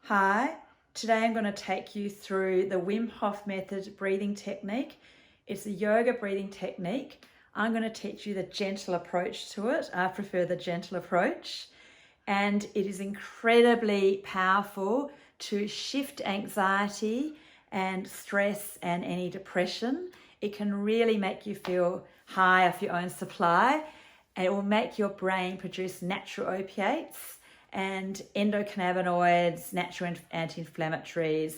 Hi, today I'm going to take you through the Wim Hof Method breathing technique. It's a yoga breathing technique. I'm going to teach you the gentle approach to it. I prefer the gentle approach. And it is incredibly powerful to shift anxiety and stress and any depression. It can really make you feel high off your own supply, and it will make your brain produce natural opiates and endocannabinoids, natural anti-inflammatories,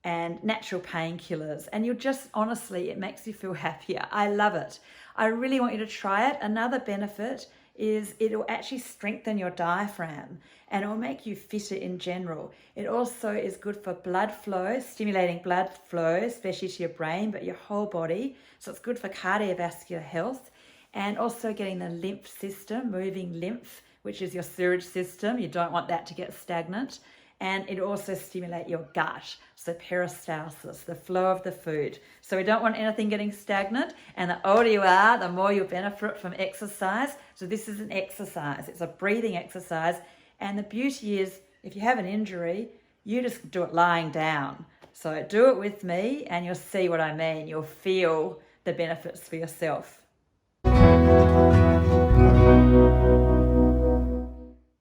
and natural painkillers. And you'll just, honestly, it makes you feel happier. I love it. I really want you to try it. Another benefit is it will actually strengthen your diaphragm and it will make you fitter in general. It also is good for blood flow, stimulating blood flow, especially to your brain, but your whole body. So it's good for cardiovascular health and also getting the lymph system, moving lymph, which is your sewage system. You don't want that to get stagnant. And it also stimulates your gut, so peristalsis, the flow of the food. So we don't want anything getting stagnant, and the older you are, the more you'll benefit from exercise. So this is an exercise, it's a breathing exercise, and the beauty is, if you have an injury, you just do it lying down. So do it with me, and you'll see what I mean. You'll feel the benefits for yourself.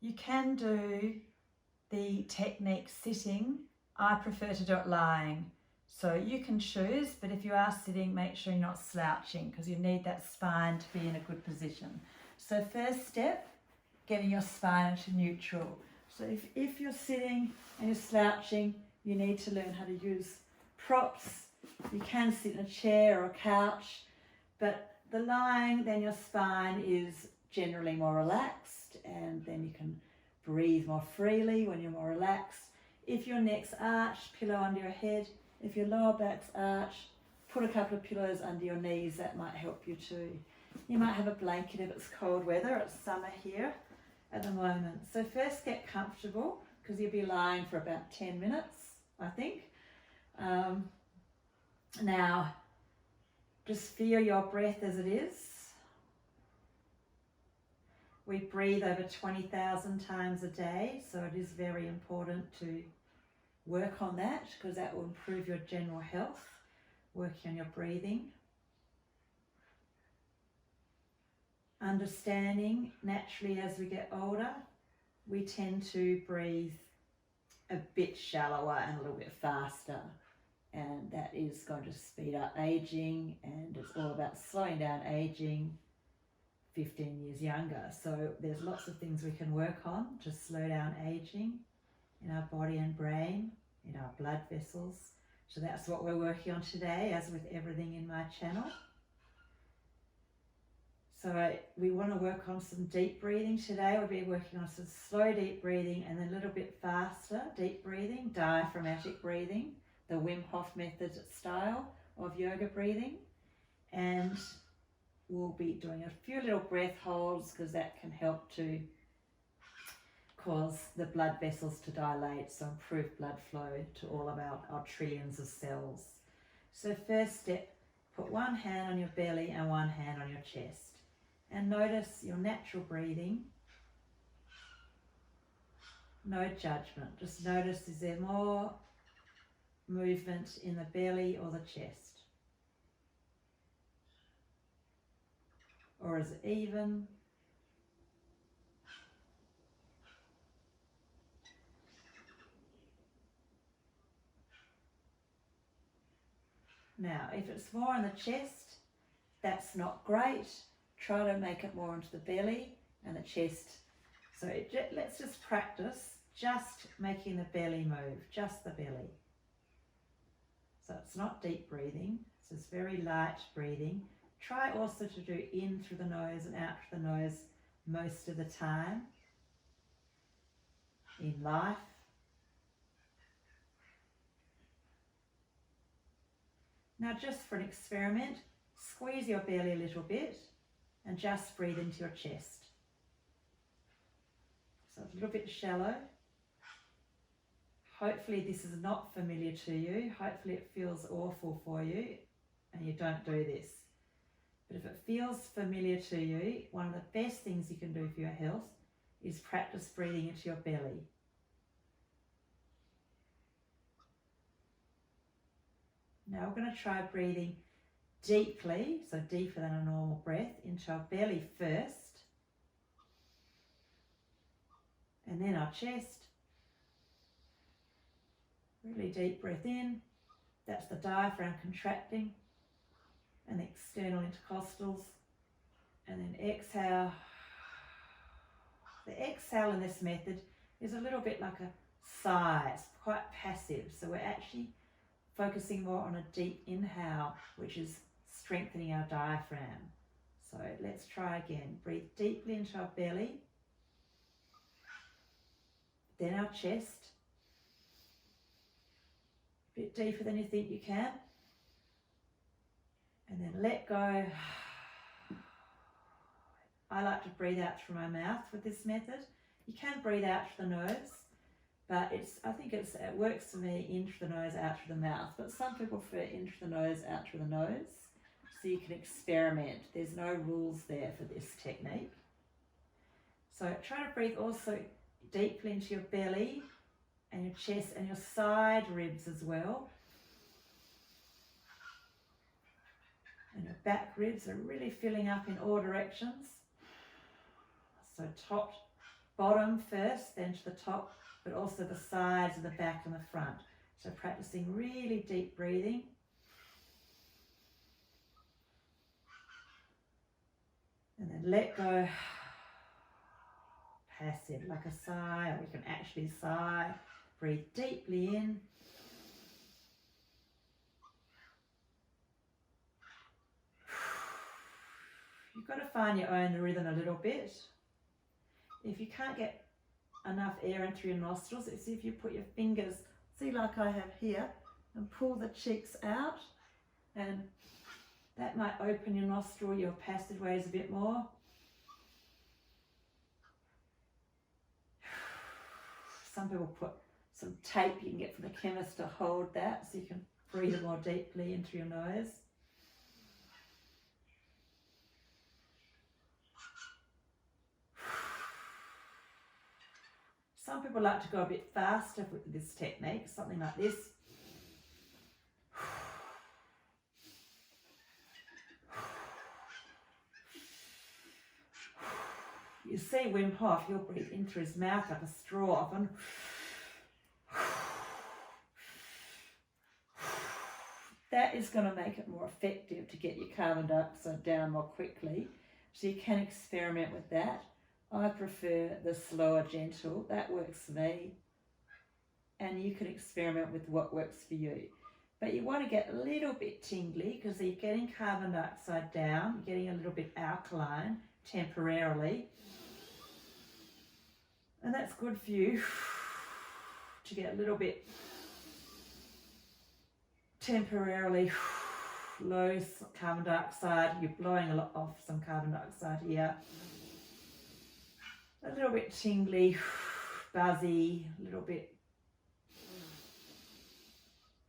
You can do the technique sitting. I prefer to do it lying. So you can choose, but if you are sitting, make sure you're not slouching because you need that spine to be in a good position. So first step, getting your spine into neutral. So if you're sitting and you're slouching, you need to learn how to use props. You can sit in a chair or a couch, but the lying, then your spine is generally more relaxed, and then you can breathe more freely when you're more relaxed. If your neck's arched, pillow under your head. If your lower back's arched, put a couple of pillows under your knees. That might help you too. You might have a blanket if it's cold weather. It's summer here at the moment. So first get comfortable because you'll be lying for about 10 minutes, I think. Now, just feel your breath as it is. We breathe over 20,000 times a day, so it is very important to work on that because that will improve your general health, working on your breathing. Understanding, naturally as we get older, we tend to breathe a bit shallower and a little bit faster, and that is going to speed up aging, and it's all about slowing down aging 15 years younger. So there's lots of things we can work on to slow down aging in our body and brain, in our blood vessels. So that's what we're working on today, as with everything in my channel. So we want to work on some deep breathing today. We'll be working on some slow deep breathing and then a little bit faster deep breathing, diaphramatic breathing, the Wim Hof Method style of yoga breathing. And we'll be doing a few little breath holds because that can help to cause the blood vessels to dilate, so improve blood flow to all of our trillions of cells. So first step, put one hand on your belly and one hand on your chest and notice your natural breathing. No judgment, just notice, is there more movement in the belly or the chest? Or is it even? Now, if it's more in the chest, that's not great. Try to make it more into the belly and the chest. So let's just practice just making the belly move, just the belly. So it's not deep breathing, so it's very light breathing. Try also to do in through the nose and out through the nose most of the time in life. Now, just for an experiment, squeeze your belly a little bit and just breathe into your chest. So it's a little bit shallow. Hopefully this is not familiar to you. Hopefully it feels awful for you and you don't do this. But if it feels familiar to you, one of the best things you can do for your health is practice breathing into your belly. Now we're going to try breathing deeply, so deeper than a normal breath, into our belly first, and then our chest. Really deep breath in, that's the diaphragm contracting, and the external intercostals, and then exhale. The exhale in this method is a little bit like a sigh, it's quite passive, so we're actually focusing more on a deep inhale, which is strengthening our diaphragm. So let's try again. Breathe deeply into our belly, then our chest, a bit deeper than you think you can, and then let go. I like to breathe out through my mouth with this method. You can breathe out through the nose, but I think it works for me in through the nose, out through the mouth. But some people prefer in through the nose, out through the nose. So you can experiment. There's no rules there for this technique. So try to breathe also deeply into your belly and your chest and your side ribs as well. And your back ribs are really filling up in all directions. So top, bottom first, then to the top, but also the sides and the back and the front. So practicing really deep breathing. And then let go. Passive, like a sigh, or we can actually sigh. Breathe deeply in. You've got to find your own rhythm a little bit. If you can't get enough air in through your nostrils, it's if you put your fingers, see like I have here, and pull the cheeks out, and that might open your nostril, your passageways a bit more. Some people put some tape you can get from the chemist to hold that so you can breathe more deeply into your nose. Some people like to go a bit faster with this technique, something like this. You see Wim Hof, he'll breathe in through his mouth like a straw often. That is going to make it more effective to get your carbon dioxide down more quickly. So you can experiment with that. I prefer the slower, gentle. That works for me. And you can experiment with what works for you. But you want to get a little bit tingly because you're getting carbon dioxide down, you're getting a little bit alkaline temporarily. And that's good for you to get a little bit temporarily low carbon dioxide. You're blowing a lot off some carbon dioxide here. A little bit tingly, buzzy, a little bit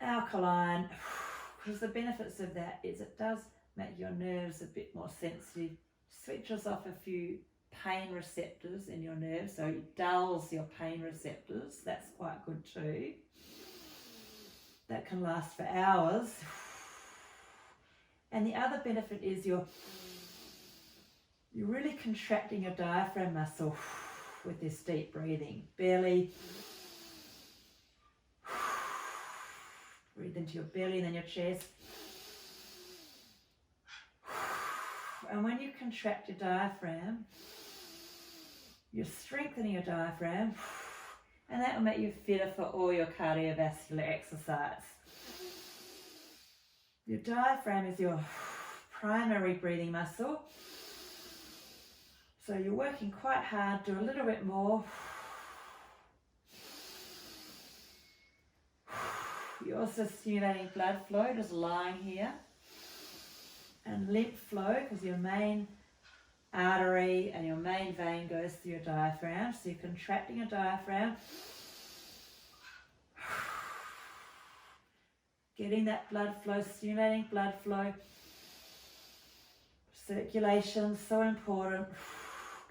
alkaline, because the benefits of that is it does make your nerves a bit more sensitive, switches off a few pain receptors in your nerves, so it dulls your pain receptors. That's quite good too. That can last for hours. And the other benefit is you're really contracting your diaphragm muscle with this deep breathing. Belly. Breathe into your belly and then your chest. And when you contract your diaphragm, you're strengthening your diaphragm, and that will make you fitter for all your cardiovascular exercise. Your diaphragm is your primary breathing muscle. So you're working quite hard, do a little bit more. You're also stimulating blood flow, just lying here. And lymph flow, because your main artery and your main vein goes through your diaphragm. So you're contracting your diaphragm. Getting that blood flow, stimulating blood flow. Circulation, so important.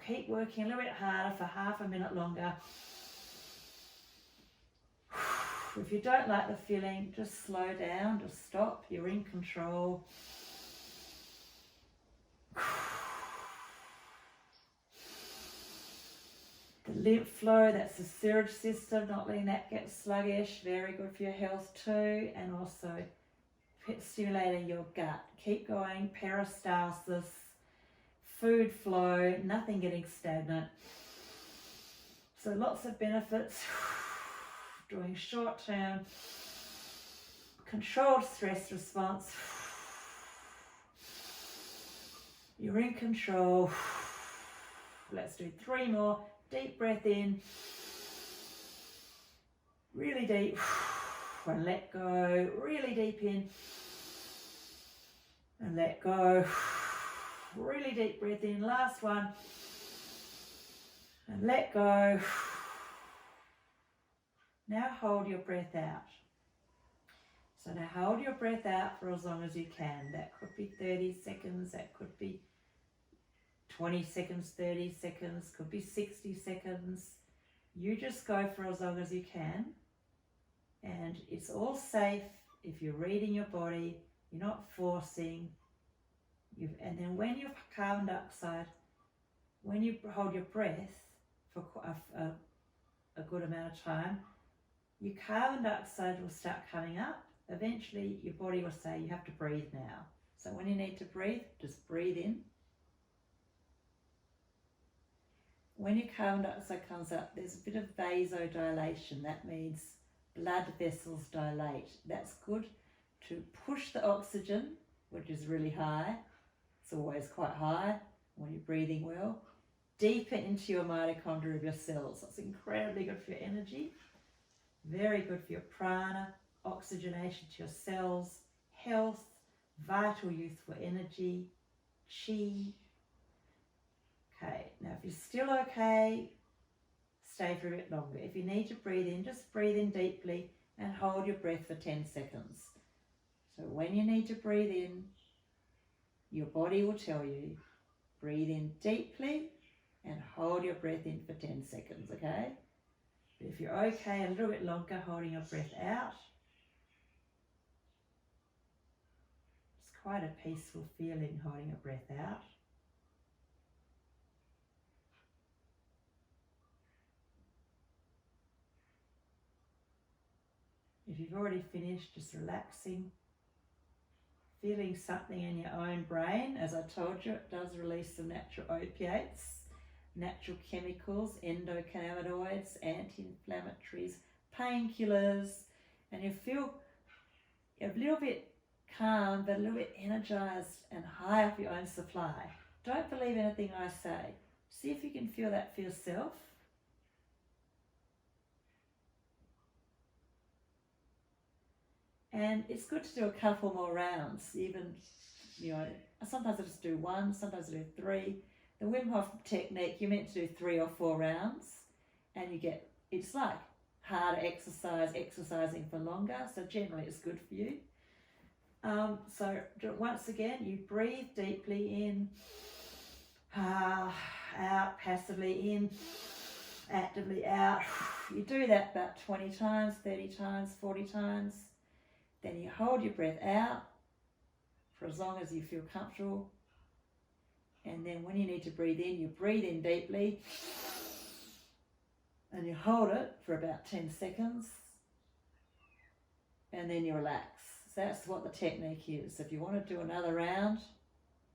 Keep working a little bit harder for half a minute longer. If you don't like the feeling, just slow down, just stop. You're in control. The lymph flow, that's the sewage system, not letting that get sluggish. Very good for your health too. And also stimulating your gut. Keep going. Peristalsis, food flow, nothing getting stagnant. So lots of benefits. Doing short-term controlled stress response. You're in control. Let's do 3 more. Deep breath in. Really deep. And let go. Really deep in. And let go. Really deep breath in. Last one. And let go. Now hold your breath out. So now hold your breath out for as long as you can. That could be 30 seconds, that could be 20 seconds, 30 seconds, could be 60 seconds. You just go for as long as you can. And it's all safe if you're reading your body, you're not forcing. And then when you've carbon dioxide, when you hold your breath for a good amount of time, your carbon dioxide will start coming up. Eventually, your body will say, you have to breathe now. So when you need to breathe, just breathe in. When your carbon dioxide comes up, there's a bit of vasodilation. That means blood vessels dilate. That's good to push the oxygen, which is really high. It's always quite high when you're breathing well, deeper into your mitochondria of your cells. That's incredibly good for your energy. Very good for your prana, oxygenation to your cells, health, vital youthful energy, chi. Okay, now if you're still okay, stay for a bit longer. If you need to breathe in, just breathe in deeply and hold your breath for 10 seconds. So when you need to breathe in, your body will tell you, breathe in deeply and hold your breath in for 10 seconds, okay? But if you're okay, a little bit longer, holding your breath out. It's quite a peaceful feeling holding your breath out. If you've already finished, just relaxing, feeling something in your own brain. As I told you, it does release some natural opiates, natural chemicals, endocannabinoids, anti-inflammatories, painkillers, and you feel a little bit calm, but a little bit energized and high off your own supply. Don't believe anything I say. See if you can feel that for yourself. And it's good to do a couple more rounds, even, sometimes I just do 1, sometimes I do 3. The Wim Hof technique, you're meant to do 3 or 4 rounds, and it's like harder exercise, exercising for longer, so generally it's good for you. So once again, you breathe deeply in, out, passively in, actively out. You do that about 20 times, 30 times, 40 times. Then you hold your breath out for as long as you feel comfortable. And then when you need to breathe in, you breathe in deeply and you hold it for about 10 seconds and then you relax. So that's what the technique is. So if you want to do another round,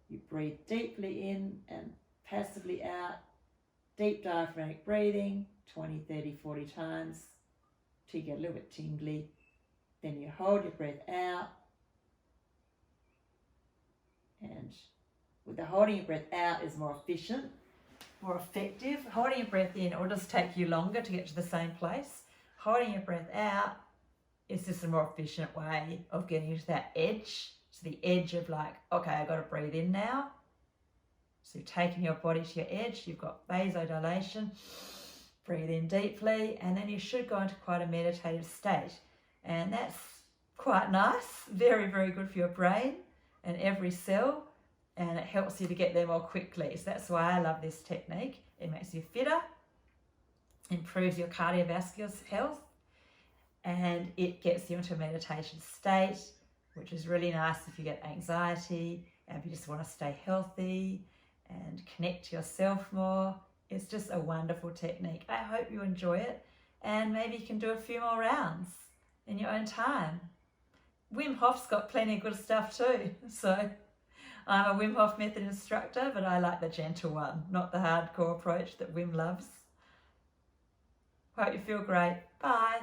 you breathe deeply in and passively out, deep diaphragmatic breathing, 20, 30, 40 times till you get a little bit tingly. Then you hold your breath out, and with the holding your breath out is more efficient, more effective. Holding your breath in will just take you longer to get to the same place. Holding your breath out is just a more efficient way of getting to that edge, to the edge of like, okay, I've got to breathe in now. So you've taken your body to your edge, you've got vasodilation, breathe in deeply, and then you should go into quite a meditative state. And that's quite nice, very, very good for your brain and every cell, and it helps you to get there more quickly. So that's why I love this technique. It makes you fitter, improves your cardiovascular health, and it gets you into a meditation state, which is really nice if you get anxiety and if you just want to stay healthy and connect to yourself more. It's just a wonderful technique. I hope you enjoy it, and maybe you can do a few more rounds in your own time. Wim Hof's got plenty of good stuff too. So I'm a Wim Hof Method instructor, but I like the gentle one, not the hardcore approach that Wim loves. Hope you feel great. Bye.